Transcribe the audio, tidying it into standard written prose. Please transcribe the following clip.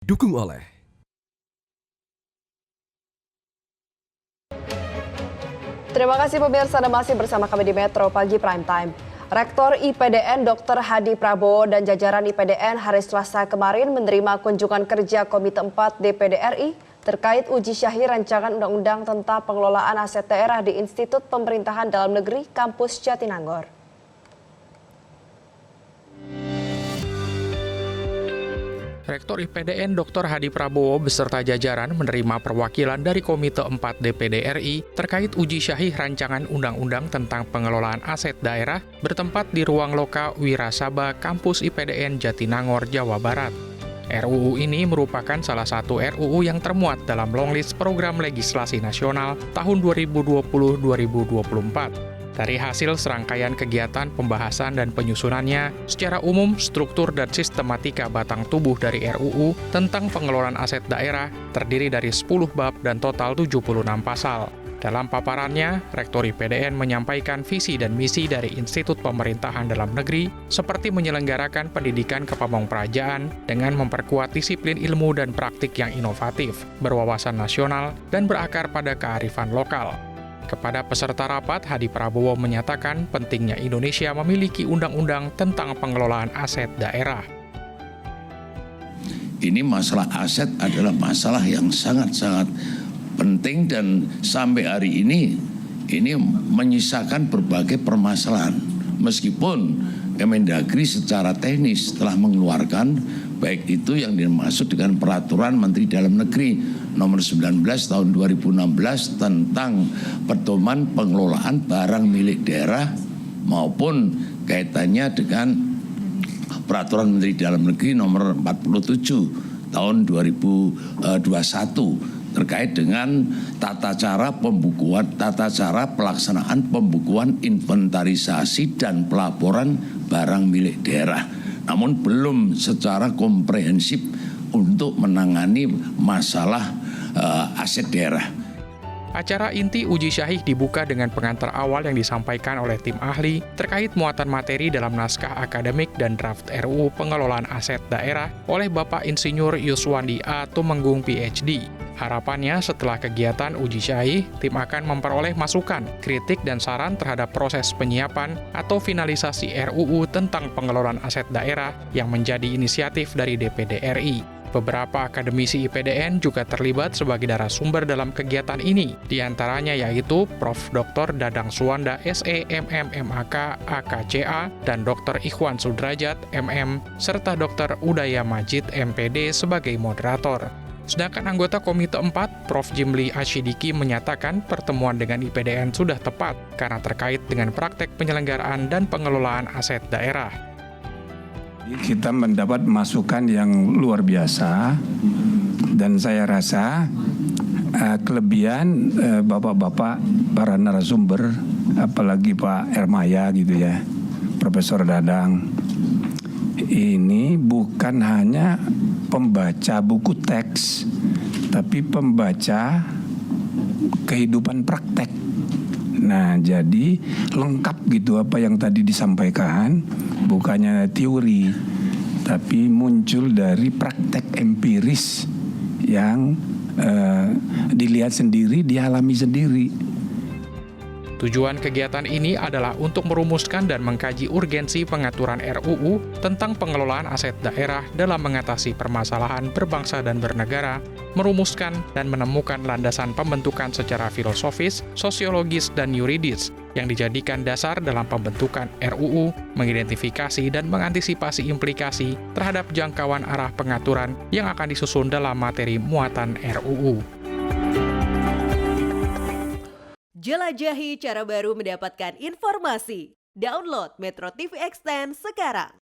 Dukung oleh Terima kasih pemirsa, Anda masih bersama kami di Metro Pagi Prime Time. Rektor IPDN Dr. Hadi Prabowo dan jajaran IPDN hari Selasa kemarin menerima kunjungan kerja Komite 4 DPD RI terkait uji syahih rancangan undang-undang tentang pengelolaan aset daerah di Institut Pemerintahan Dalam Negeri Kampus Jatinangor. Rektor IPDN Dr. Hadi Prabowo beserta jajaran menerima perwakilan dari Komite 4 DPD RI terkait uji syahih rancangan undang-undang tentang pengelolaan aset daerah bertempat di ruang loka Wirasaba Kampus IPDN Jatinangor, Jawa Barat. RUU ini merupakan salah satu RUU yang termuat dalam longlist program legislasi nasional tahun 2020-2024. Dari hasil serangkaian kegiatan pembahasan dan penyusunannya, secara umum struktur dan sistematika batang tubuh dari RUU tentang pengelolaan aset daerah terdiri dari 10 bab dan total 76 pasal. Dalam paparannya, Rektor IPDN menyampaikan visi dan misi dari Institut Pemerintahan Dalam Negeri seperti menyelenggarakan pendidikan kepamongprajaan dengan memperkuat disiplin ilmu dan praktik yang inovatif, berwawasan nasional, dan berakar pada kearifan lokal. Kepada peserta rapat, Hadi Prabowo menyatakan pentingnya Indonesia memiliki undang-undang tentang pengelolaan aset daerah. Ini masalah aset adalah masalah yang sangat-sangat penting dan sampai hari ini menyisakan berbagai permasalahan. Meskipun Kemendagri secara teknis telah mengeluarkan baik itu yang dimaksud dengan Peraturan Menteri Dalam Negeri Nomor 19 Tahun 2016 tentang pedoman pengelolaan barang milik daerah maupun kaitannya dengan Peraturan Menteri Dalam Negeri Nomor 47 Tahun 2021 terkait dengan tata cara pelaksanaan pembukuan inventarisasi dan pelaporan barang milik daerah. Namun belum secara komprehensif untuk menangani masalah aset daerah. Acara inti uji syahih dibuka dengan pengantar awal yang disampaikan oleh tim ahli terkait muatan materi dalam naskah akademik dan draft RUU pengelolaan aset daerah oleh Bapak Insinyur Yuswandi A. Tumenggung PhD. Harapannya setelah kegiatan uji syahih, tim akan memperoleh masukan, kritik, dan saran terhadap proses penyiapan atau finalisasi RUU tentang pengelolaan aset daerah yang menjadi inisiatif dari DPD RI. Beberapa akademisi IPDN juga terlibat sebagai narasumber dalam kegiatan ini, diantaranya yaitu Prof. Dr. Dadang Suwanda SE MM MAK AKCA dan Dr. Ikhwan Sudrajat MM serta Dr. Udaya Majid MPD sebagai moderator. Sedangkan anggota Komite 4, Prof. Jimli Ashidiki menyatakan pertemuan dengan IPDN sudah tepat karena terkait dengan praktek penyelenggaraan dan pengelolaan aset daerah. Kita mendapat masukan yang luar biasa dan saya rasa kelebihan bapak-bapak para narasumber, apalagi Pak Ermaya gitu ya, Profesor Dadang, ini bukan hanya pembaca buku teks, tapi pembaca kehidupan praktek. Nah, jadi lengkap gitu apa yang tadi disampaikan, bukannya teori, tapi muncul dari praktek empiris yang dilihat sendiri, dialami sendiri. Tujuan kegiatan ini adalah untuk merumuskan dan mengkaji urgensi pengaturan RUU tentang pengelolaan aset daerah dalam mengatasi permasalahan berbangsa dan bernegara, merumuskan dan menemukan landasan pembentukan secara filosofis, sosiologis, dan yuridis yang dijadikan dasar dalam pembentukan RUU, mengidentifikasi dan mengantisipasi implikasi terhadap jangkauan arah pengaturan yang akan disusun dalam materi muatan RUU. Jelajahi cara baru mendapatkan informasi. Download Metro TV Extend sekarang.